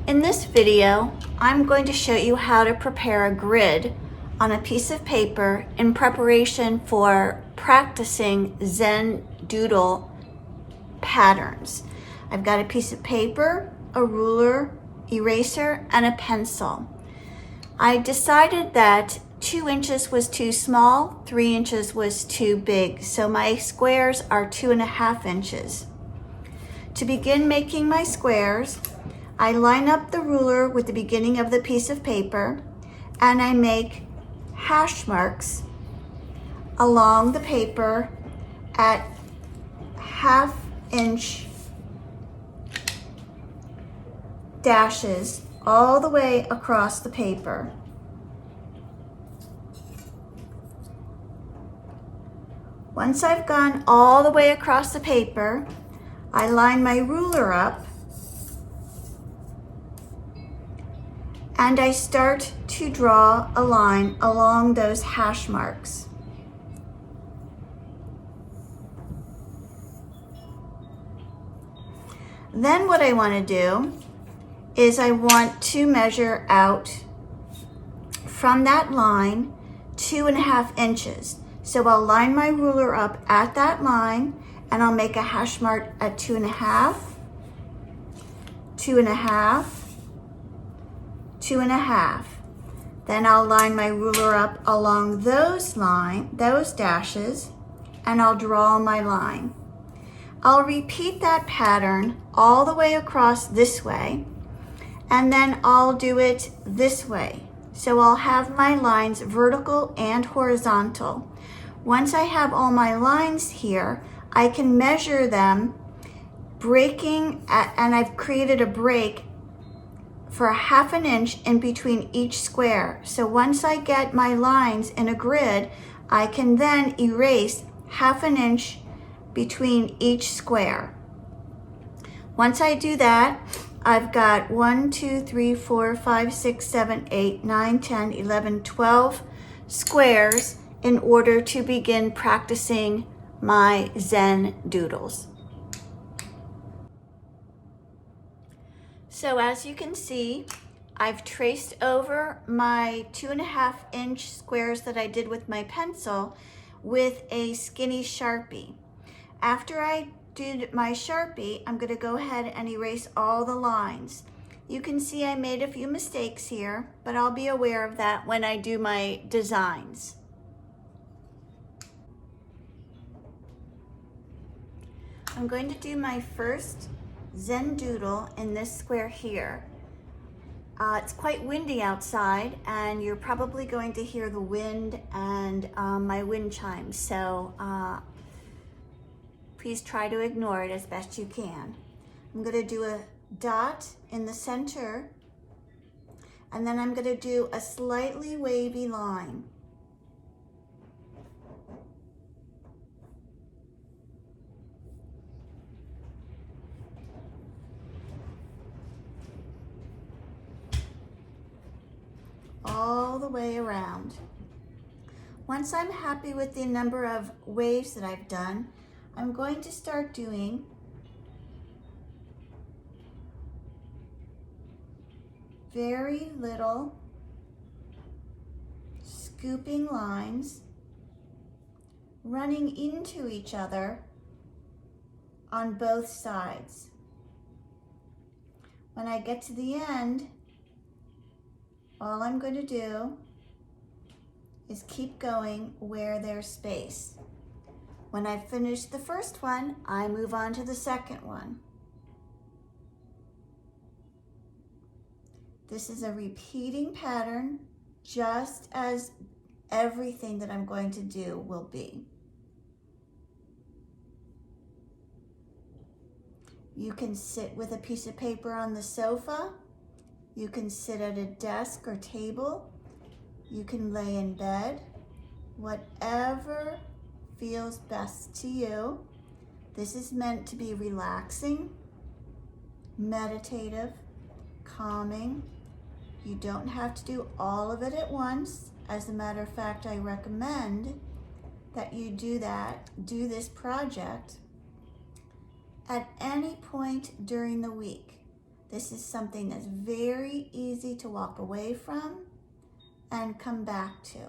In this video, I'm going to show you how to prepare a grid on a piece of paper in preparation for practicing Zen doodle patterns. I've got a piece of paper, a ruler, eraser, and a pencil. I decided that 2 inches was too small, 3 inches was too big, so my squares are 2.5 inches. To begin making my squares, I line up the ruler with the beginning of the piece of paper and I make hash marks along the paper at 1/2 inch dashes all the way across the paper. Once I've gone all the way across the paper, I line my ruler up and I start to draw a line along those hash marks. Then what I want to do is I want to measure out from that line 2.5 inches. So I'll line my ruler up at that line and I'll make a hash mark at 2.5, 2.5, 2.5. Then I'll line my ruler up along those dashes, and I'll draw my line. I'll repeat that pattern all the way across this way, and then I'll do it this way. So I'll have my lines vertical and horizontal. Once I have all my lines here, I can measure them, and I've created a break for 1/2 inch in between each square. So once I get my lines in a grid, I can then erase 1/2 inch between each square. Once I do that, I've got 1, 2, 3, 4, 5, 6, 7, 8, 9, 10, 11, 12 squares in order to begin practicing my Zen doodles. So as you can see, I've traced over my 2.5 inch squares that I did with my pencil with a skinny Sharpie. After I did my Sharpie, I'm going to go ahead and erase all the lines. You can see I made a few mistakes here, but I'll be aware of that when I do my designs. I'm going to do my first Zen doodle in this square here. It's quite windy outside and you're probably going to hear the wind and my wind chimes, so please try to ignore it as best you can. I'm going to do a dot in the center and then I'm going to do a slightly wavy line. All the way around. Once I'm happy with the number of waves that I've done, I'm going to start doing very little scooping lines running into each other on both sides. When I get to the end, all I'm going to do is keep going where there's space. When I finish the first one, I move on to the second one. This is a repeating pattern, just as everything that I'm going to do will be. You can sit with a piece of paper on the sofa. You can sit at a desk or table. You can lay in bed. Whatever feels best to you. This is meant to be relaxing, meditative, calming. You don't have to do all of it at once. As a matter of fact, I recommend that you do this project at any point during the week. This is something that's very easy to walk away from and come back to.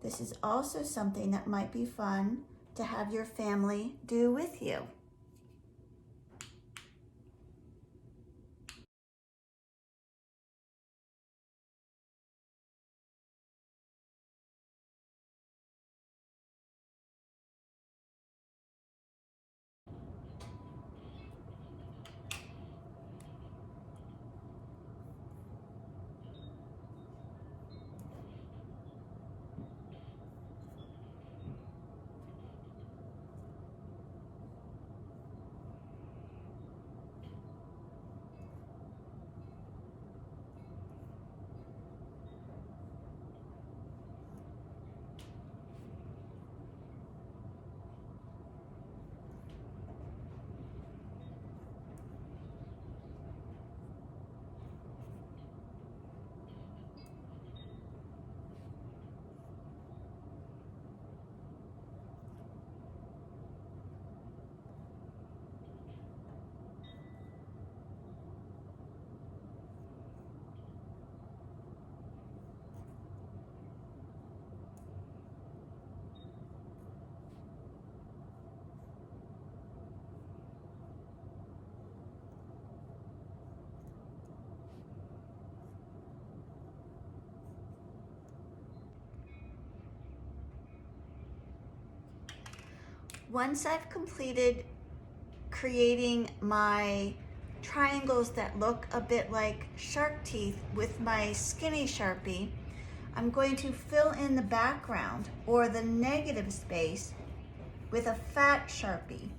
This is also something that might be fun to have your family do with you. Once I've completed creating my triangles that look a bit like shark teeth with my skinny Sharpie, I'm going to fill in the background or the negative space with a fat Sharpie.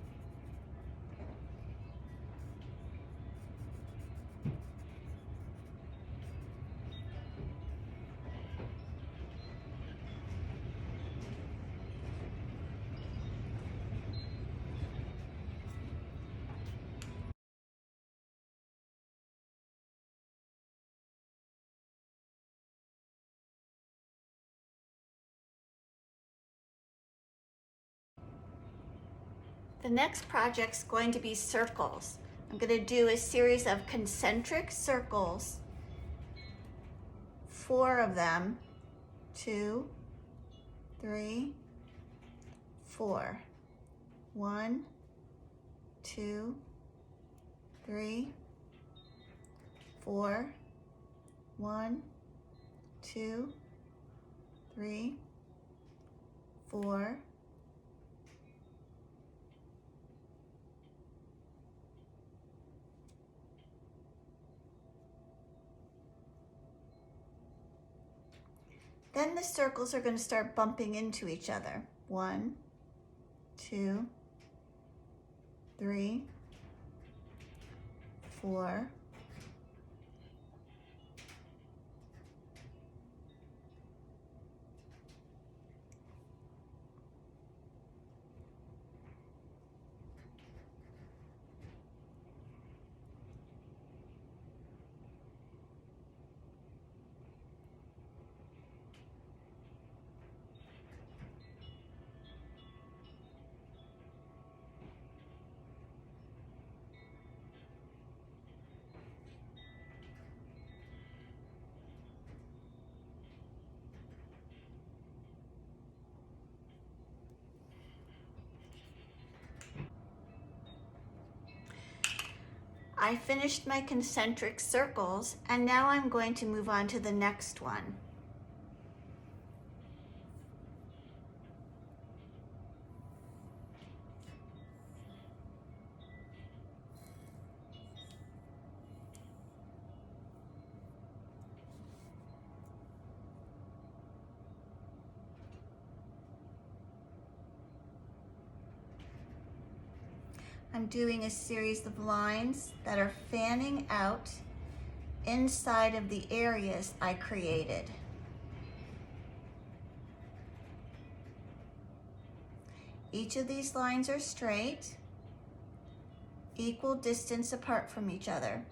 The next project's going to be circles. I'm going to do a series of concentric circles, 4 of them, 2, 3, 4. 1, 2, 3, 4. 1, 2, 3, 4. Then the circles are going to start bumping into each other. 1, 2, 3, 4. I finished my concentric circles, and now I'm going to move on to the next one. I'm doing a series of lines that are fanning out inside of the areas I created. Each of these lines are straight, equal distance apart from each other.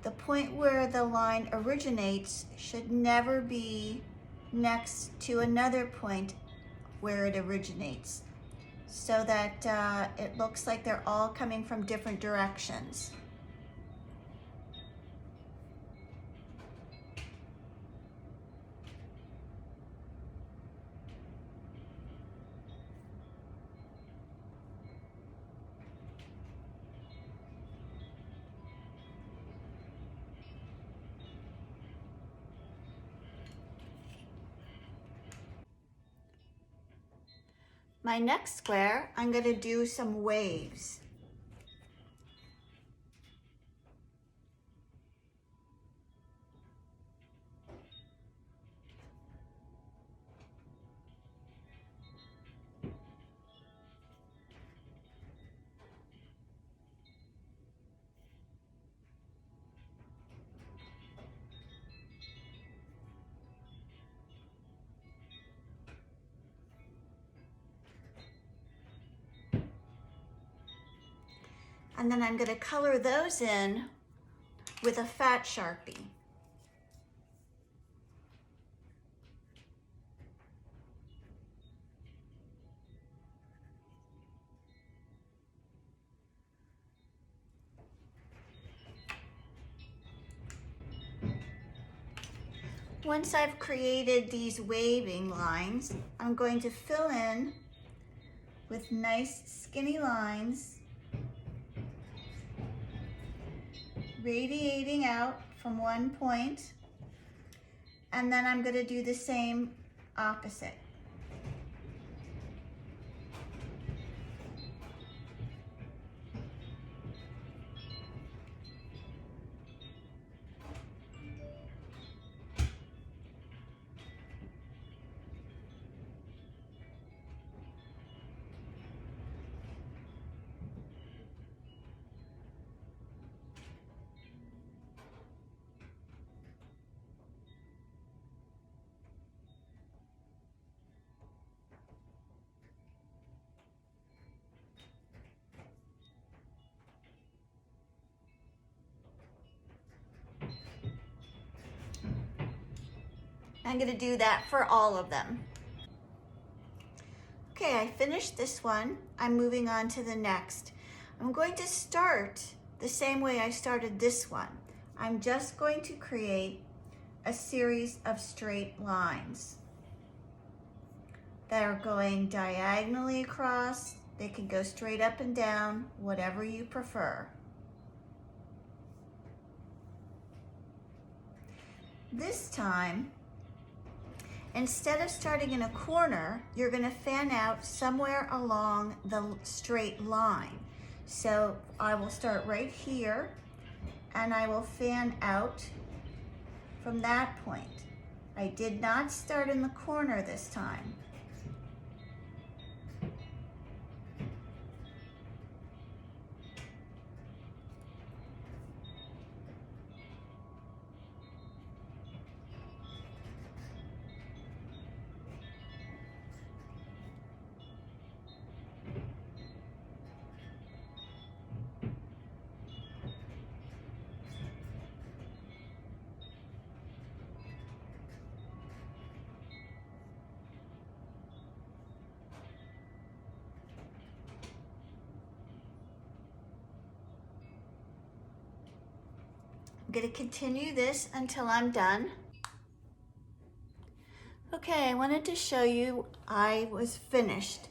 The point where the line originates should never be next to another point where it originates. so that it looks like they're all coming from different directions. My next square, I'm going to do some waves. And then I'm going to color those in with a fat Sharpie. Once I've created these waving lines, I'm going to fill in with nice skinny lines radiating out from one point, and then I'm going to do the same opposite. I'm going to do that for all of them. Okay, I finished this one. I'm moving on to the next. I'm going to start the same way I started this one. I'm just going to create a series of straight lines that are going diagonally across. They can go straight up and down, whatever you prefer. This time, instead of starting in a corner, you're going to fan out somewhere along the straight line. So I will start right here and I will fan out from that point. I did not start in the corner this time. I'm going to continue this until I'm done. Okay, I wanted to show you I was finished.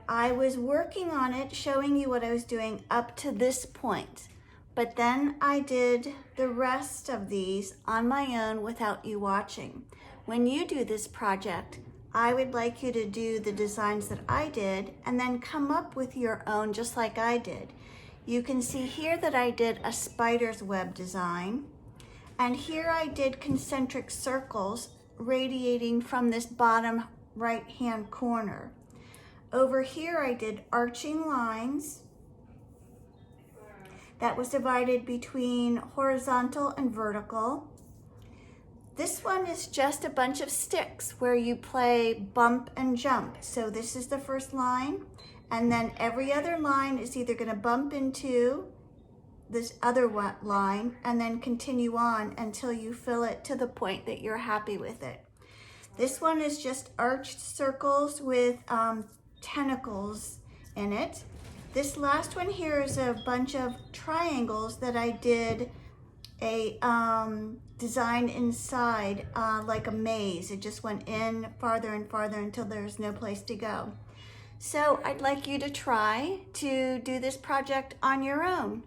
I was working on it, showing you what I was doing up to this point. But then I did the rest of these on my own without you watching. When you do this project, I would like you to do the designs that I did and then come up with your own just like I did. You can see here that I did a spider's web design, and here I did concentric circles radiating from this bottom right-hand corner. Over here I did arching lines that was divided between horizontal and vertical. This one is just a bunch of sticks where you play bump and jump. So this is the first line, and then every other line is either going to bump into this other line and then continue on until you fill it to the point that you're happy with it. This one is just arched circles with tentacles in it. This last one here is a bunch of triangles that I did a design inside like a maze. It just went in farther and farther until there's no place to go. So I'd like you to try to do this project on your own.